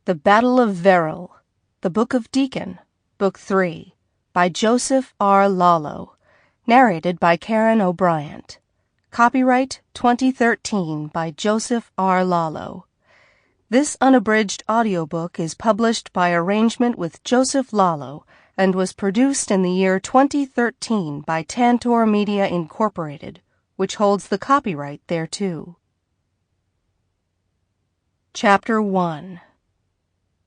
The Battle of Verril, The Book of Deacon, Book 3, by Joseph R. Lallo, narrated by Karyn O'Brien. Copyright 2013 by Joseph R. Lallo. This unabridged audiobook is published by arrangement with Joseph Lallo and was produced in the year 2013 by Tantor Media Incorporated, which holds the copyright thereto. Chapter 1.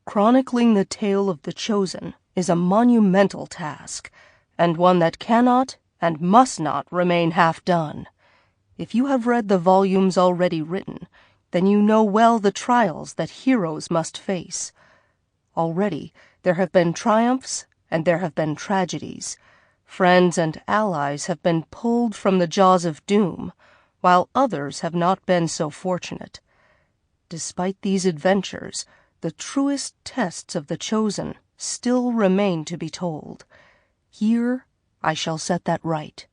Chronicling the tale of the Chosen is a monumental task, and one that cannot and must not remain half done. If you have read the volumes already written, then you know well the trials that heroes must face. Already there have been triumphs and there have been tragedies. Friends and allies have been pulled from the jaws of doom, while others have not been so fortunate. Despite these adventures, the truest tests of the Chosen still remain to be told. Here I shall set that right.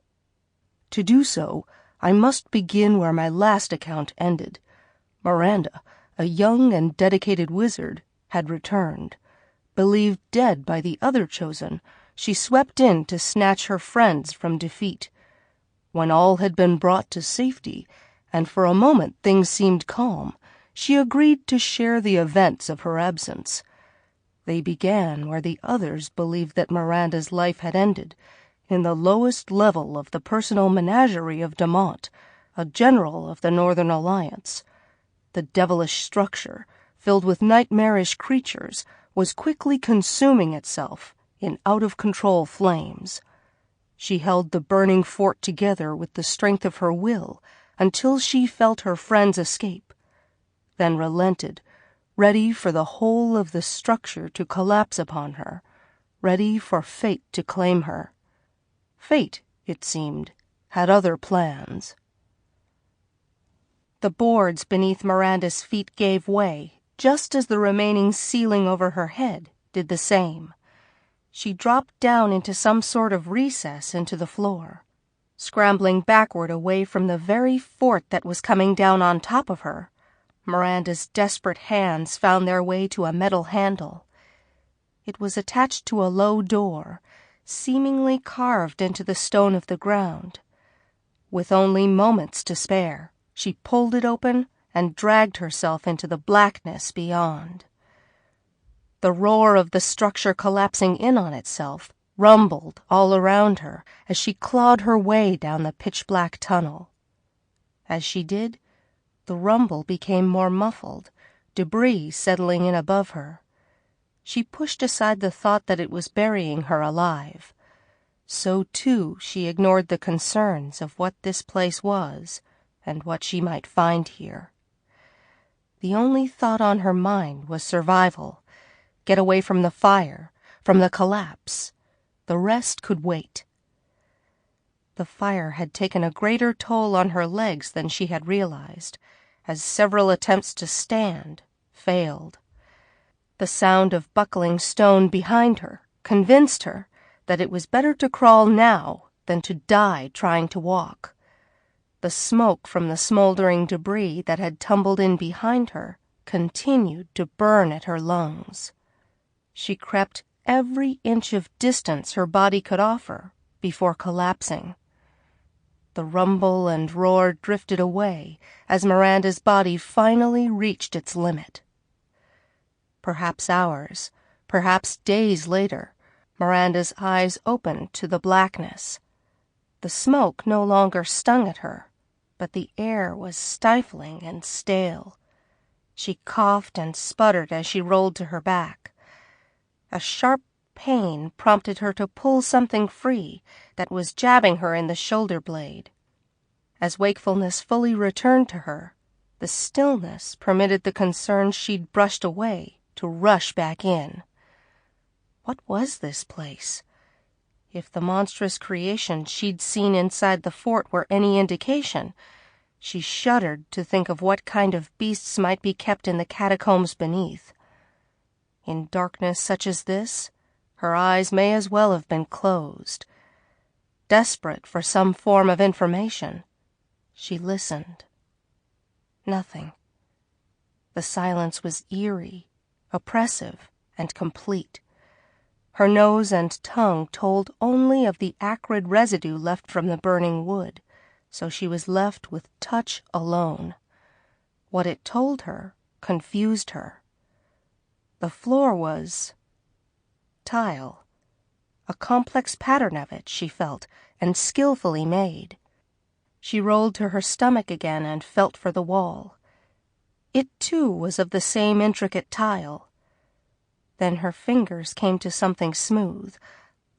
To do so, I must begin where my last account ended. Myranda, a young and dedicated wizard, had returned. Believed dead by the other Chosen, she swept in to snatch her friends from defeat. When all had been brought to safety, and for a moment things seemed calm, she agreed to share the events of her absence. They began where the others believed that Myranda's life had ended, in the lowest level of the personal menagerie of Demont, a general of the Northern Alliance. The devilish structure, filled with nightmarish creatures, was quickly consuming itself in out-of-control flames. She held the burning fort together with the strength of her will until she felt her friends escape, then relented, ready for the whole of the structure to collapse upon her, ready for fate to claim her. Fate, it seemed, had other plans. The boards beneath Myranda's feet gave way, just as the remaining ceiling over her head did the same. She dropped down into some sort of recess into the floor, scrambling backward away from the very fort that was coming down on top of her. Myranda's desperate hands found their way to a metal handle. It was attached to a low door, seemingly carved into the stone of the ground. With only moments to spare, she pulled it open and dragged herself into the blackness beyond. The roar of the structure collapsing in on itself rumbled all around her as she clawed her way down the pitch-black tunnel. As she did, the rumble became more muffled, debris settling in above her. She pushed aside the thought that it was burying her alive. So, too, she ignored the concerns of what this place was and what she might find here. The only thought on her mind was survival. Get away from the fire, from the collapse. The rest could wait. The fire had taken a greater toll on her legs than she had realized, as several attempts to stand failed. The sound of buckling stone behind her convinced her that it was better to crawl now than to die trying to walk. The smoke from the smoldering debris that had tumbled in behind her continued to burn at her lungs. She crept every inch of distance her body could offer before collapsing. The rumble and roar drifted away as Myranda's body finally reached its limit. Perhaps hours, perhaps days later, Myranda's eyes opened to the blackness. The smoke no longer stung at her, but the air was stifling and stale. She coughed and sputtered as she rolled to her back. A sharp pain prompted her to pull something free that was jabbing her in the shoulder blade. As wakefulness fully returned to her, the stillness permitted the concerns she'd brushed away to rush back in. What was this place? If the monstrous creation she'd seen inside the fort were any indication, she shuddered to think of what kind of beasts might be kept in the catacombs beneath. In darkness such as this, her eyes may as well have been closed. Desperate for some form of information, she listened. Nothing. The silence was eerie, oppressive and complete. Her nose and tongue told only of the acrid residue left from the burning wood, so she was left with touch alone. What it told her confused her. The floor was tile. A complex pattern of it, she felt, and skillfully made. She rolled to her stomach again and felt for the wall. It, too, was of the same intricate tile. Then her fingers came to something smooth,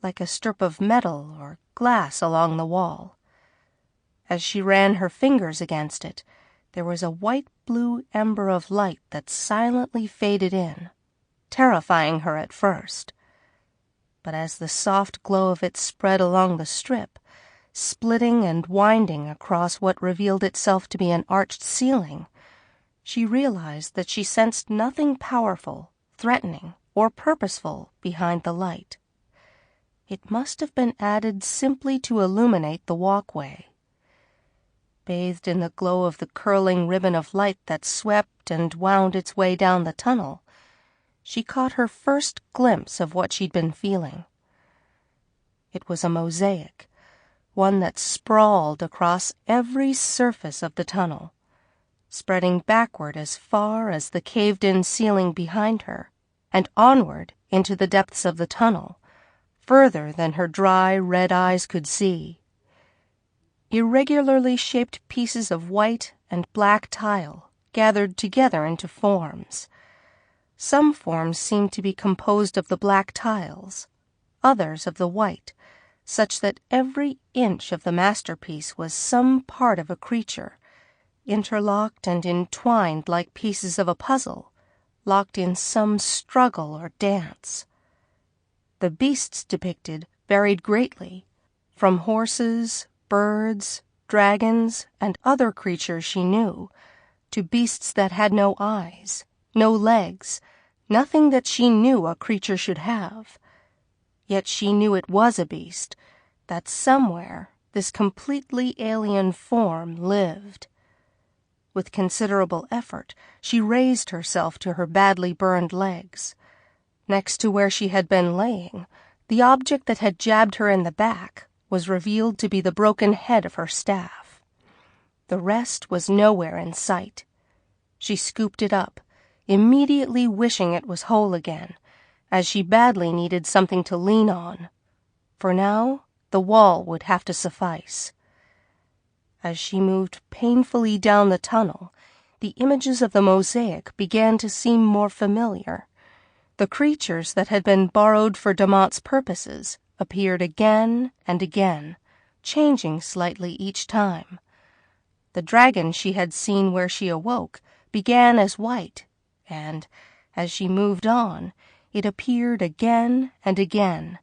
like a strip of metal or glass along the wall. As she ran her fingers against it, there was a white-blue ember of light that silently faded in, terrifying her at first. But as the soft glow of it spread along the strip, splitting and winding across what revealed itself to be an arched ceiling, she realized that she sensed nothing powerful, threatening, or purposeful behind the light. It must have been added simply to illuminate the walkway. Bathed in the glow of the curling ribbon of light that swept and wound its way down the tunnel, she caught her first glimpse of what she'd been feeling. It was a mosaic, one that sprawled across every surface of the tunnel, spreading backward as far as the caved-in ceiling behind her, and onward into the depths of the tunnel, further than her dry, red eyes could see. Irregularly shaped pieces of white and black tile gathered together into forms. Some forms seemed to be composed of the black tiles, others of the white, such that every inch of the masterpiece was some part of a creature, interlocked and entwined like pieces of a puzzle, locked in some struggle or dance. The beasts depicted varied greatly, from horses, birds, dragons, and other creatures she knew, to beasts that had no eyes, no legs, nothing that she knew a creature should have. Yet she knew it was a beast, that somewhere this completely alien form lived. With considerable effort, she raised herself to her badly burned legs. Next to where she had been laying, the object that had jabbed her in the back was revealed to be the broken head of her staff. The rest was nowhere in sight. She scooped it up, immediately wishing it was whole again, as she badly needed something to lean on. For now, the wall would have to suffice. As she moved painfully down the tunnel, the images of the mosaic began to seem more familiar. The creatures that had been borrowed for Damont's purposes appeared again and again, changing slightly each time. The dragon she had seen where she awoke began as white, and, as she moved on, it appeared again and again,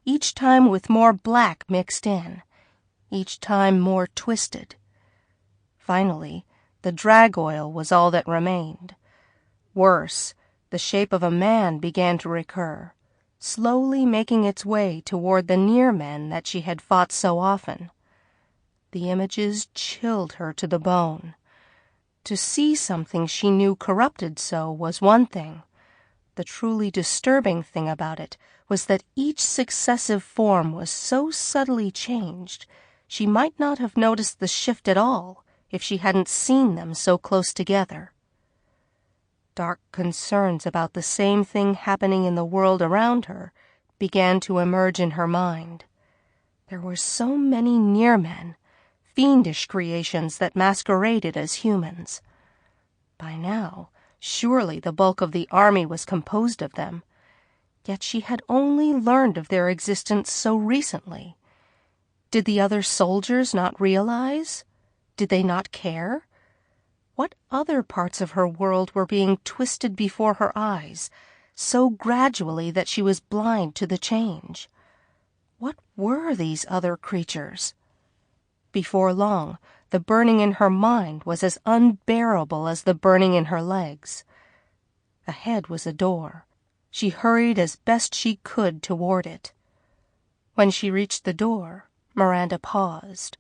each time with more black mixed in, each time more twisted. Finally, the drag oil was all that remained. Worse, the shape of a man began to recur, slowly making its way toward the near men that she had fought so often. The images chilled her to the bone. To see something she knew corrupted so was one thing. The truly disturbing thing about it was that each successive form was so subtly changed she might not have noticed the shift at all if she hadn't seen them so close together. Dark concerns about the same thing happening in the world around her began to emerge in her mind. There were so many near men, fiendish creations that masqueraded as humans. By now, surely the bulk of the army was composed of them, yet she had only learned of their existence so recently. Did the other soldiers not realize? Did they not care? What other parts of her world were being twisted before her eyes, so gradually that she was blind to the change? What were these other creatures? Before long, the burning in her mind was as unbearable as the burning in her legs. Ahead was a door. She hurried as best she could toward it. When she reached the door, Myranda paused.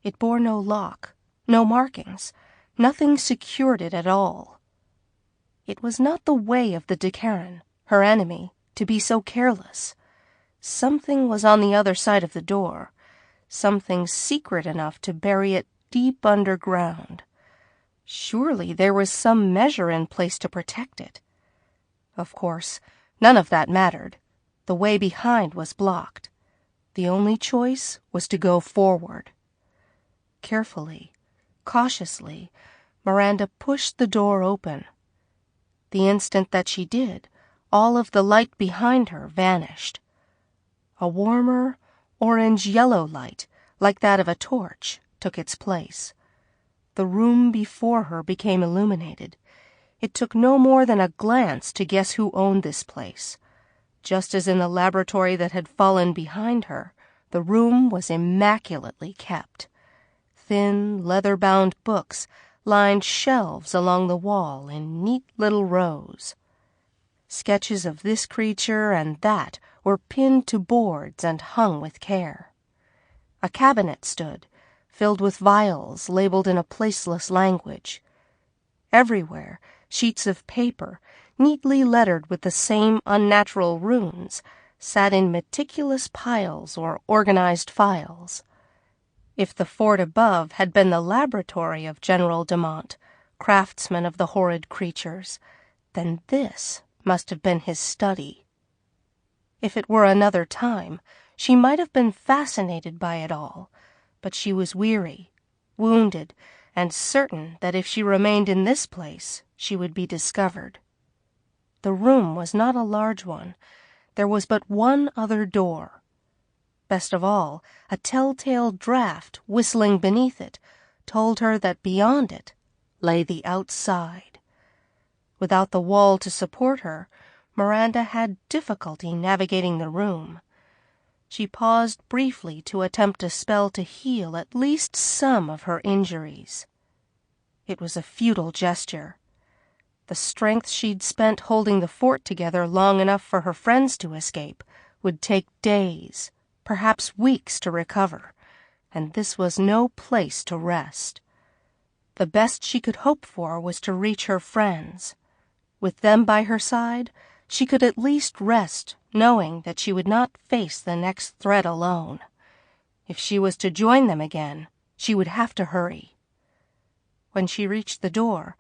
It bore no lock, no markings. Nothing secured it at all. It was not the way of the Deacon, her enemy, to be so careless. Something was on the other side of the door, something secret enough to bury it deep underground. Surely there was some measure in place to protect it. Of course, none of that mattered. The way behind was blocked. The only choice was to go forward. Carefully, cautiously, Myranda pushed the door open. The instant that she did, all of the light behind her vanished. A warmer, orange-yellow light, like that of a torch, took its place. The room before her became illuminated. It took no more than a glance to guess who owned this place. Just as in the laboratory that had fallen behind her, the room was immaculately kept. Thin, leather-bound books lined shelves along the wall in neat little rows. Sketches of this creature and that were pinned to boards and hung with care. A cabinet stood, filled with vials labeled in a placeless language. Everywhere, sheets of paper, neatly lettered with the same unnatural runes, sat in meticulous piles or organized files. If the fort above had been the laboratory of General Demont, craftsman of the horrid creatures, then this must have been his study. If it were another time, she might have been fascinated by it all, but she was weary, wounded, and certain that if she remained in this place, she would be discovered. The room was not a large one. There was but one other door. Best of all, a telltale draught whistling beneath it told her that beyond it lay the outside. Without the wall to support her, Myranda had difficulty navigating the room. She paused briefly to attempt a spell to heal at least some of her injuries. It was a futile gesture. The strength she'd spent holding the fort together long enough for her friends to escape would take days, perhaps weeks to recover, and this was no place to rest. The best she could hope for was to reach her friends. With them by her side, she could at least rest, knowing that she would not face the next threat alone. If she was to join them again, she would have to hurry. When she reached the door,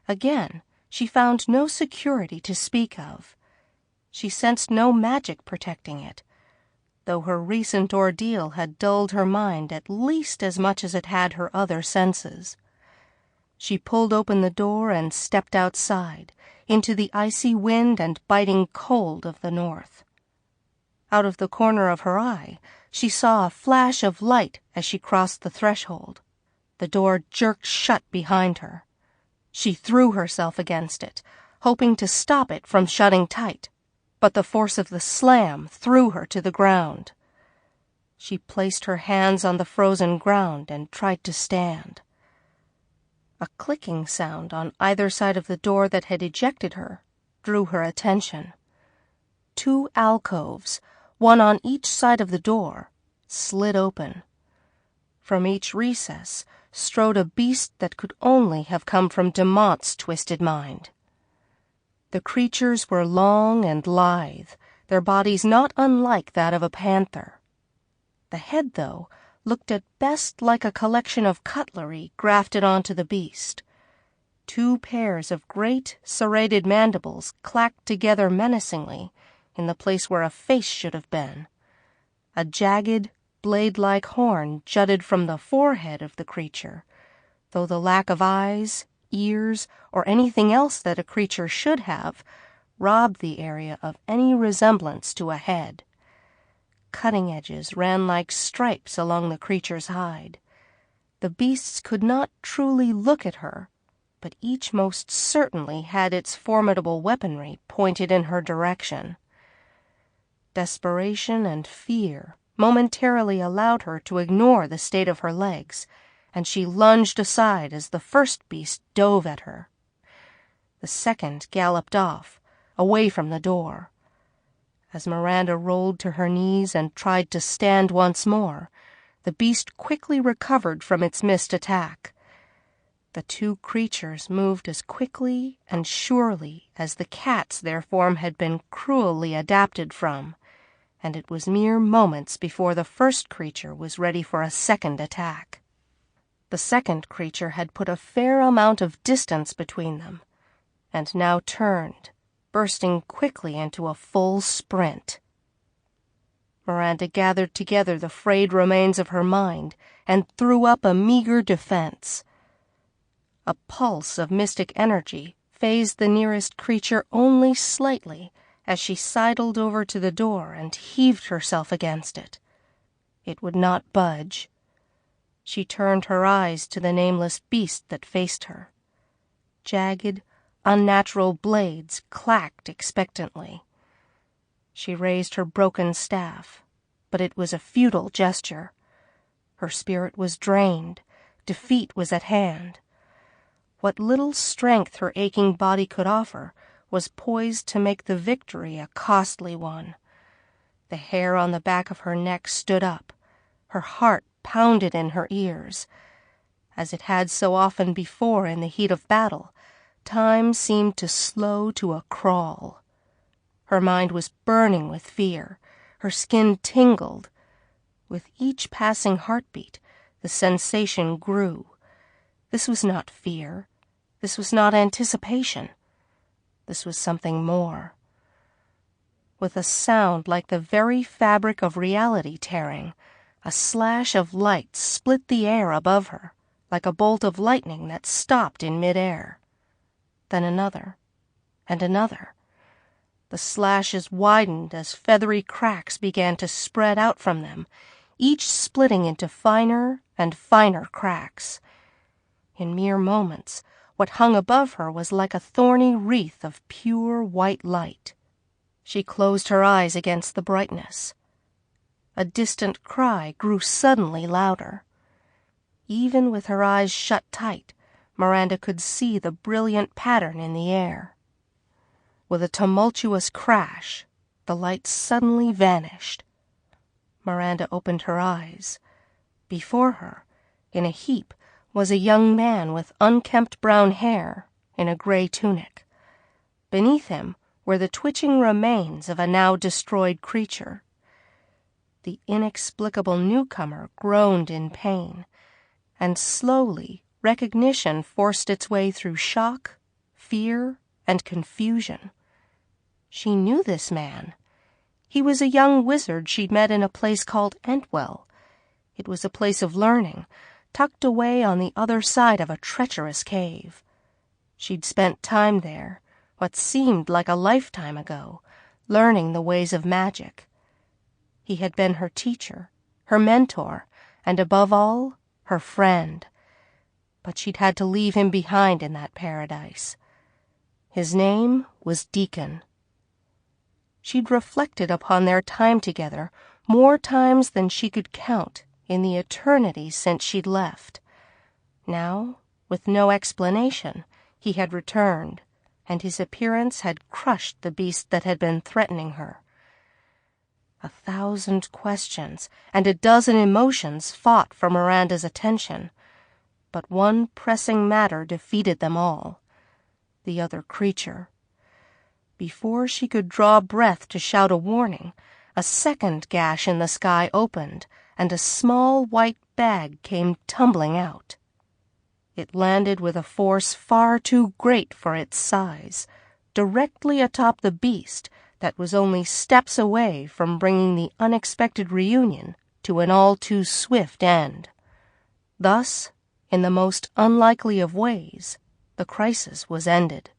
again, she found no security to speak of. She sensed no magic protecting it, though her recent ordeal had dulled her mind at least as much as it had her other senses. She pulled open the door and stepped outside, into the icy wind and biting cold of the north. Out of the corner of her eye, she saw a flash of light as she crossed the threshold. The door jerked shut behind her. She threw herself against it, hoping to stop it from shutting tight, but the force of the slam threw her to the ground. She placed her hands on the frozen ground and tried to stand. A clicking sound on either side of the door that had ejected her drew her attention. 2 alcoves, one on each side of the door, slid open. From each recess strode a beast that could only have come from Demont's twisted mind. The creatures were long and lithe, their bodies not unlike that of a panther. The head, though, looked at best like a collection of cutlery grafted onto the beast. 2 pairs of great, serrated mandibles clacked together menacingly in the place where a face should have been. A jagged, blade-like horn jutted from the forehead of the creature, though the lack of eyes, ears, or anything else that a creature should have robbed the area of any resemblance to a head. Cutting edges ran like stripes along the creature's hide. The beasts could not truly look at her, but each most certainly had its formidable weaponry pointed in her direction. Desperation and fear momentarily allowed her to ignore the state of her legs, and she lunged aside as the first beast dove at her. The second galloped off, away from the door. As Myranda rolled to her knees and tried to stand once more, the beast quickly recovered from its missed attack. The two creatures moved as quickly and surely as the cats their form had been cruelly adapted from, and it was mere moments before the first creature was ready for a second attack. The second creature had put a fair amount of distance between them, and now turned, bursting quickly into a full sprint. Myranda gathered together the frayed remains of her mind and threw up a meager defense. A pulse of mystic energy phased the nearest creature only slightly as she sidled over to the door and heaved herself against it. It would not budge. She turned her eyes to the nameless beast that faced her. Jagged, unnatural blades clacked expectantly. She raised her broken staff, but it was a futile gesture. Her spirit was drained. Defeat was at hand. What little strength her aching body could offer was poised to make the victory a costly one. The hair on the back of her neck stood up. Her heart pounded in her ears. As it had so often before in the heat of battle, time seemed to slow to a crawl. Her mind was burning with fear. Her skin tingled. With each passing heartbeat, the sensation grew. This was not fear. This was not anticipation. This was something more. With a sound like the very fabric of reality tearing, a slash of light split the air above her, like a bolt of lightning that stopped in midair. Then another, and another. The slashes widened as feathery cracks began to spread out from them, each splitting into finer and finer cracks. In mere moments, what hung above her was like a thorny wreath of pure white light. She closed her eyes against the brightness. A distant cry grew suddenly louder. Even with her eyes shut tight, Myranda could see the brilliant pattern in the air. With a tumultuous crash, the light suddenly vanished. Myranda opened her eyes. Before her, in a heap, was a young man with unkempt brown hair in a gray tunic. Beneath him were the twitching remains of a now destroyed creature. The inexplicable newcomer groaned in pain, and slowly recognition forced its way through shock, fear, and confusion. She knew this man. He was a young wizard she'd met in a place called Entwell. It was a place of learning, tucked away on the other side of a treacherous cave. She'd spent time there, what seemed like a lifetime ago, learning the ways of magic. He had been her teacher, her mentor, and above all, her friend. But she'd had to leave him behind in that paradise. His name was Deacon. She'd reflected upon their time together more times than she could count in the eternity since she'd left. Now, with no explanation, he had returned, and his appearance had crushed the beast that had been threatening her. 1,000 questions and a dozen emotions fought for Myranda's attention, but one pressing matter defeated them all: the other creature. Before she could draw breath to shout a warning, a second gash in the sky opened, and a small white bag came tumbling out. It landed with a force far too great for its size, directly atop the beast that was only steps away from bringing the unexpected reunion to an all-too-swift end. Thus, in the most unlikely of ways, the crisis was ended.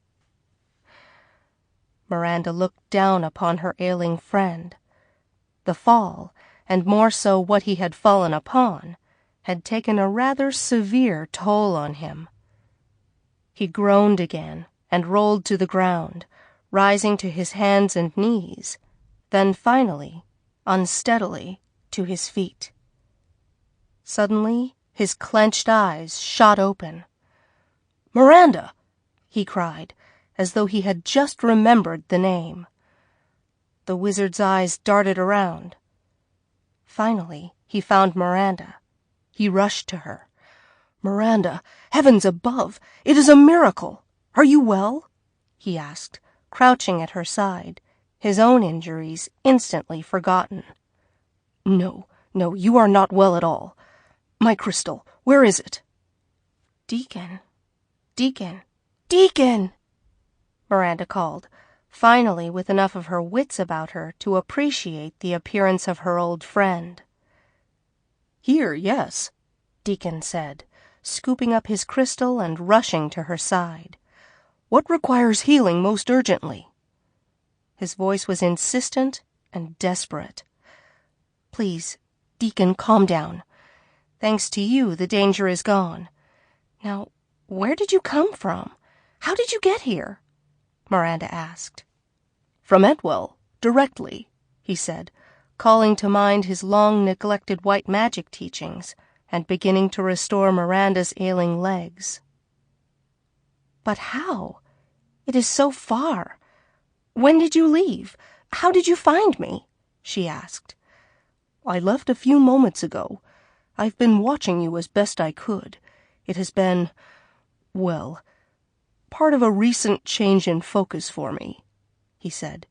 Myranda looked down upon her ailing friend. The fall, and more so what he had fallen upon, had taken a rather severe toll on him. He groaned again and rolled to the ground, rising to his hands and knees, then finally, unsteadily, to his feet. Suddenly, his clenched eyes shot open. "Myranda!" he cried, as though he had just remembered the name. The wizard's eyes darted around. Finally, he found Myranda. He rushed to her. Myranda, heavens above, it is a miracle! Are you well?" he asked, crouching at her side, his own injuries instantly forgotten. No, you are not well at all. My crystal, where is it?" Deacon, Myranda called, finally with enough of her wits about her to appreciate the appearance of her old friend. "Here, yes," Deacon said, scooping up his crystal and rushing to her side. "What requires healing most urgently?" His voice was insistent and desperate. "Please, Deacon, calm down. Thanks to you, the danger is gone. Now, where did you come from? How did you get here?" Myranda asked. "From Entwell, directly," he said, calling to mind his long-neglected white magic teachings and beginning to restore Miranda's ailing legs. "But how? It is so far. When did you leave? How did you find me?" she asked. "I left a few moments ago. I've been watching you as best I could. It has been, well, part of a recent change in focus for me," he said.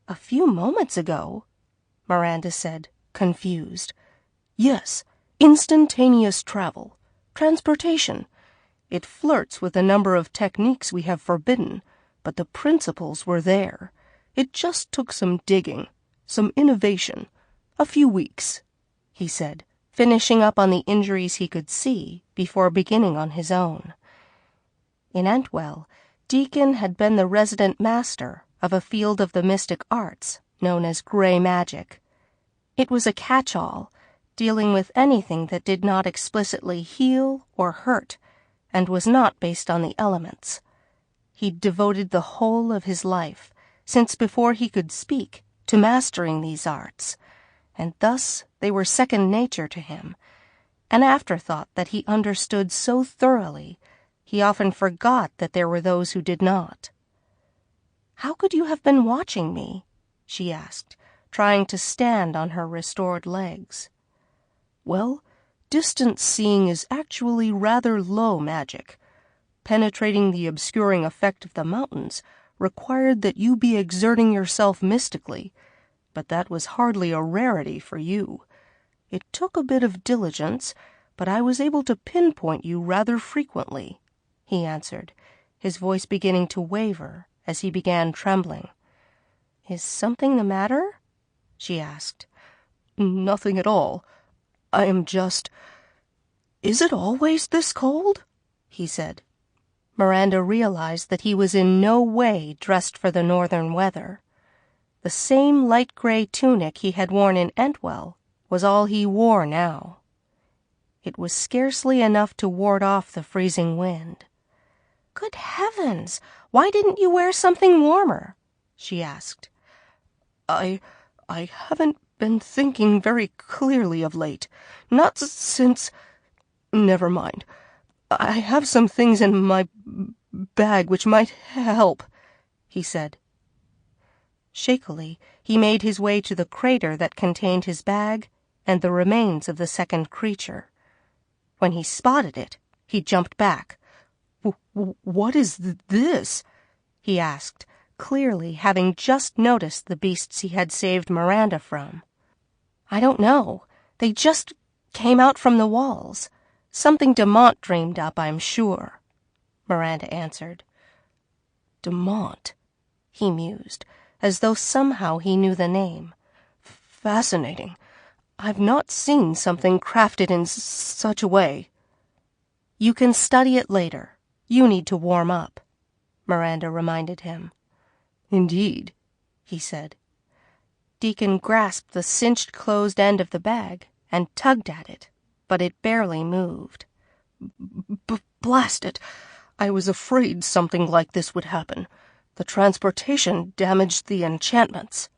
"A few moments ago?" Myranda said, confused. "Yes, instantaneous travel, transportation. It flirts with a number of techniques we have forbidden, but the principles were there. It just took some digging, some innovation, a few weeks," he said, finishing up on the injuries he could see before beginning on his own. In Entwell, Deacon had been the resident master of a field of the mystic arts known as gray magic. It was a catch-all, dealing with anything that did not explicitly heal or hurt, and was not based on the elements. He devoted the whole of his life, since before he could speak, to mastering these arts, and thus they were second nature to him, an afterthought that he understood so thoroughly he often forgot that there were those who did not. "How could you have been watching me?" she asked, trying to stand on her restored legs. "Well, distance seeing is actually rather low magic. Penetrating the obscuring effect of the mountains required that you be exerting yourself mystically, but that was hardly a rarity for you. It took a bit of diligence, but I was able to pinpoint you rather frequently," he answered, his voice beginning to waver as he began trembling. "Is something the matter?" she asked. "Nothing at all. I am just... Is it always this cold?" he said. Myranda realized that he was in no way dressed for the northern weather. The same light gray tunic he had worn in Entwell was all he wore now. It was scarcely enough to ward off the freezing wind. "Good heavens! Why didn't you wear something warmer?" she asked. I haven't been thinking very clearly of late. Not since... Never mind. I have some things in my bag which might help," he said. Shakily, he made his way to the crater that contained his bag and the remains of the second creature. When he spotted it, he jumped back. "What is this?" he asked, clearly having just noticed the beasts he had saved Myranda from. "I don't know. They just came out from the walls. Something Demont dreamed up, I'm sure," Myranda answered. "Demont," he mused, as though somehow he knew the name. "Fascinating. I've not seen something crafted in such a way." "You can study it later. You need to warm up," Myranda reminded him. "Indeed," he said. Deacon grasped the cinched closed end of the bag and tugged at it, but it barely moved. Blast it! I was afraid something like this would happen. The transportation damaged the enchantments,"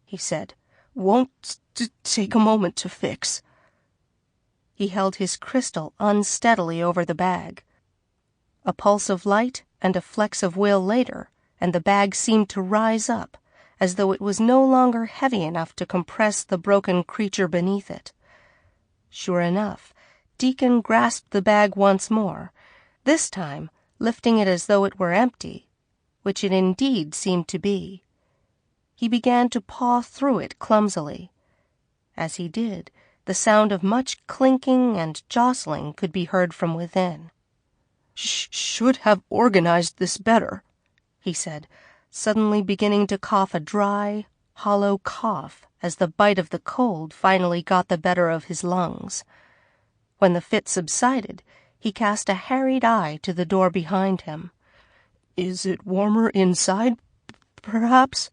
he said. "Won't take a moment to fix." He held his crystal unsteadily over the bag. A pulse of light and a flex of will later, and the bag seemed to rise up, as though it was no longer heavy enough to compress the broken creature beneath it. Sure enough, Deacon grasped the bag once more, this time lifting it as though it were empty, which it indeed seemed to be. He began to paw through it clumsily. As he did, the sound of much clinking and jostling could be heard from within. "Should have organized this better," he said, suddenly beginning to cough a dry, hollow cough as the bite of the cold finally got the better of his lungs. When the fit subsided, he cast a harried eye to the door behind him. "Is it warmer inside, perhaps?"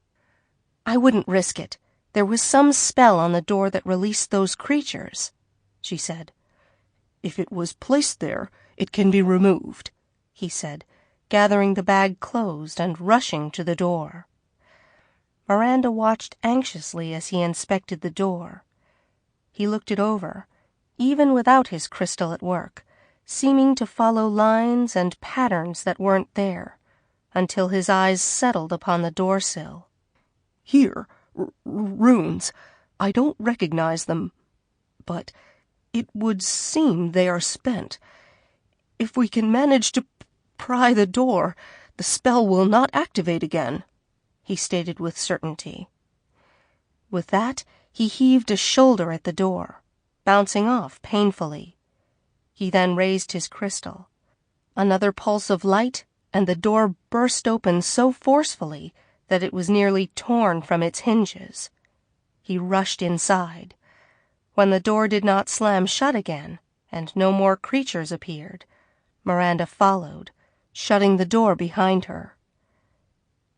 "I wouldn't risk it. There was some spell on the door that released those creatures," she said. "If it was placed there, it can be removed," he said, gathering the bag closed and rushing to the door. Myranda watched anxiously as he inspected the door. He looked it over, even without his crystal at work, seeming to follow lines and patterns that weren't there, until his eyes settled upon the door-sill. "Here, runes. I don't recognize them, but it would seem they are spent. If we can manage to pry the door, the spell will not activate again," he stated with certainty. With that, he heaved a shoulder at the door, bouncing off painfully. He then raised his crystal. Another pulse of light, and the door burst open so forcefully that it was nearly torn from its hinges. He rushed inside. When the door did not slam shut again, and no more creatures appeared, Myranda followed, shutting the door behind her.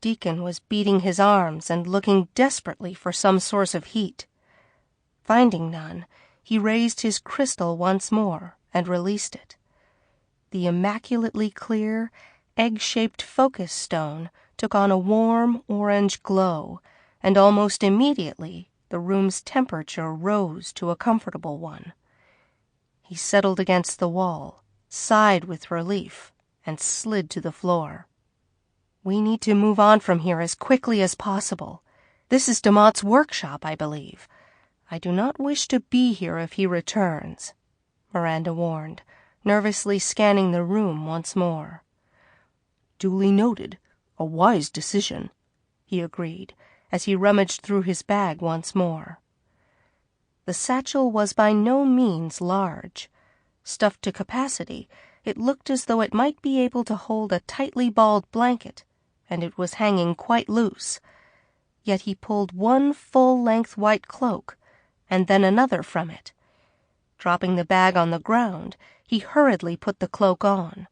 Deacon was beating his arms and looking desperately for some source of heat. Finding none, he raised his crystal once more and released it. The immaculately clear, egg-shaped focus stone took on a warm orange glow, and almost immediately the room's temperature rose to a comfortable one. He settled against the wall, sighed with relief, and slid to the floor. "We need to move on from here as quickly as possible. This is Demont's workshop, I believe. I do not wish to be here if he returns," Myranda warned, nervously scanning the room once more. "Duly noted. A wise decision," he agreed, as he rummaged through his bag once more. The satchel was by no means large. Stuffed to capacity, it looked as though it might be able to hold a tightly balled blanket, and it was hanging quite loose. Yet he pulled one full-length white cloak, and then another from it. Dropping the bag on the ground, he hurriedly put the cloak on.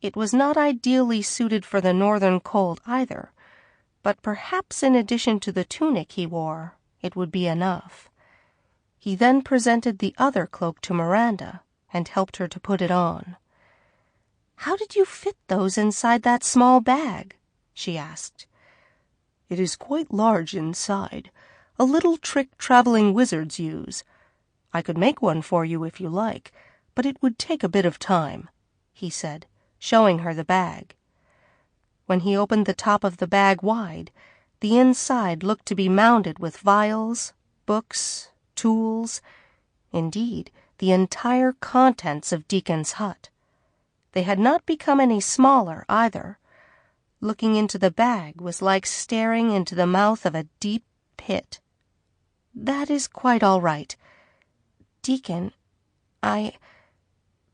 It was not ideally suited for the northern cold either, but perhaps in addition to the tunic he wore, it would be enough. He then presented the other cloak to Myranda and helped her to put it on. "How did you fit those inside that small bag?" she asked. "It is quite large inside, a little trick traveling wizards use. I could make one for you if you like, but it would take a bit of time," he said, showing her the bag. When he opened the top of the bag wide, the inside looked to be mounted with vials, books, tools, indeed, the entire contents of Deacon's hut. They had not become any smaller either. Looking into the bag was like staring into the mouth of a deep pit. "That is quite all right. Deacon,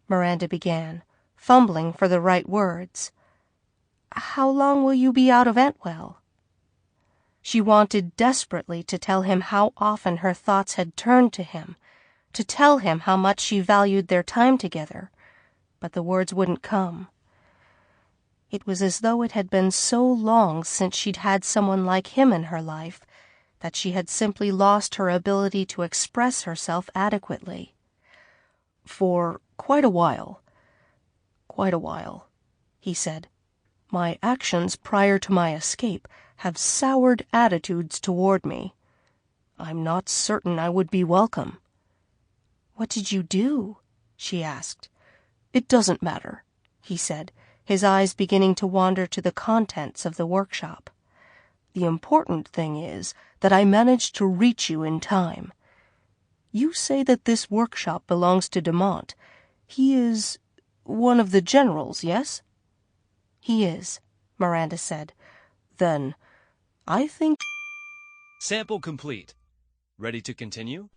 Myranda began, fumbling for the right words. "How long will you be out of Entwell?" She wanted desperately to tell him how often her thoughts had turned to him, to tell him how much she valued their time together, but the words wouldn't come. It was as though it had been so long since she'd had someone like him in her life that she had simply lost her ability to express herself adequately. "For quite a while, he said. "My actions prior to my escape have soured attitudes toward me. I'm not certain I would be welcome." "What did you do?" she asked. "It doesn't matter," he said, his eyes beginning to wander to the contents of the workshop. "The important thing is that I managed to reach you in time. You say that this workshop belongs to Demont. He is one of the generals, yes?" "He is," Myranda said. "Then I think—" Sample complete. Ready to continue?